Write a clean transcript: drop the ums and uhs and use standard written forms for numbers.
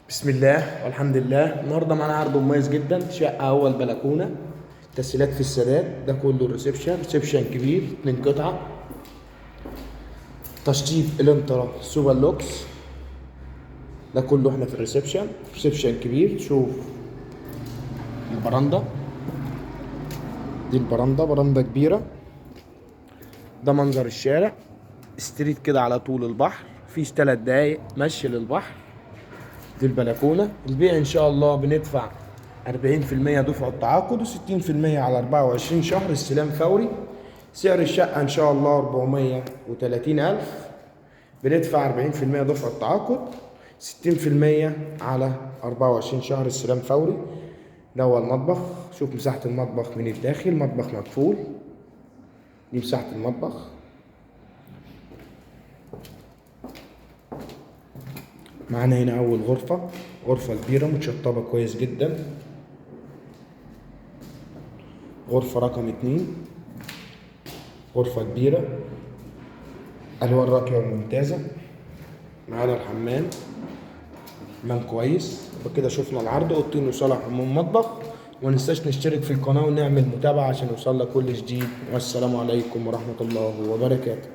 بسم الله والحمد لله. النهارده معانا عرض مميز جدا، شقه اول بلكونه، تسهيلات في السداد، ده كله ريسبشن كبير 2 قطعه، تشطيب الانترا سوبر لوكس، ده كله احنا في ريسبشن كبير. شوف البرندة، دي برندة كبيرة، ده منظر الشارع، ستريت كده على طول البحر، فيش 3 دقايق مشي للبحر. دي البلكونة. البيع ان شاء الله بندفع 40% دفع التعاقد و60% على 24 شهر استلام فوري. سعر الشقة ان شاء الله 430,000، بندفع 40% دفع التعاقد، 60% على 24 شهر استلام فوري. ده هو المطبخ. شوف مساحة المطبخ من الداخل، مطبخ مقفول. دي مساحة المطبخ. معانا هنا أول غرفة كبيرة متشطبة كويس جدا. غرفة رقم 2، غرفة كبيرة، ألوان راقية وممتازة. معانا الحمام كويس. وبكده شفنا العرض، اوضتين وصالة حمام مطبخ. ومننساش نشترك في القناة ونعمل متابعة عشان يوصلنا كل جديد. والسلام عليكم ورحمة الله وبركاته.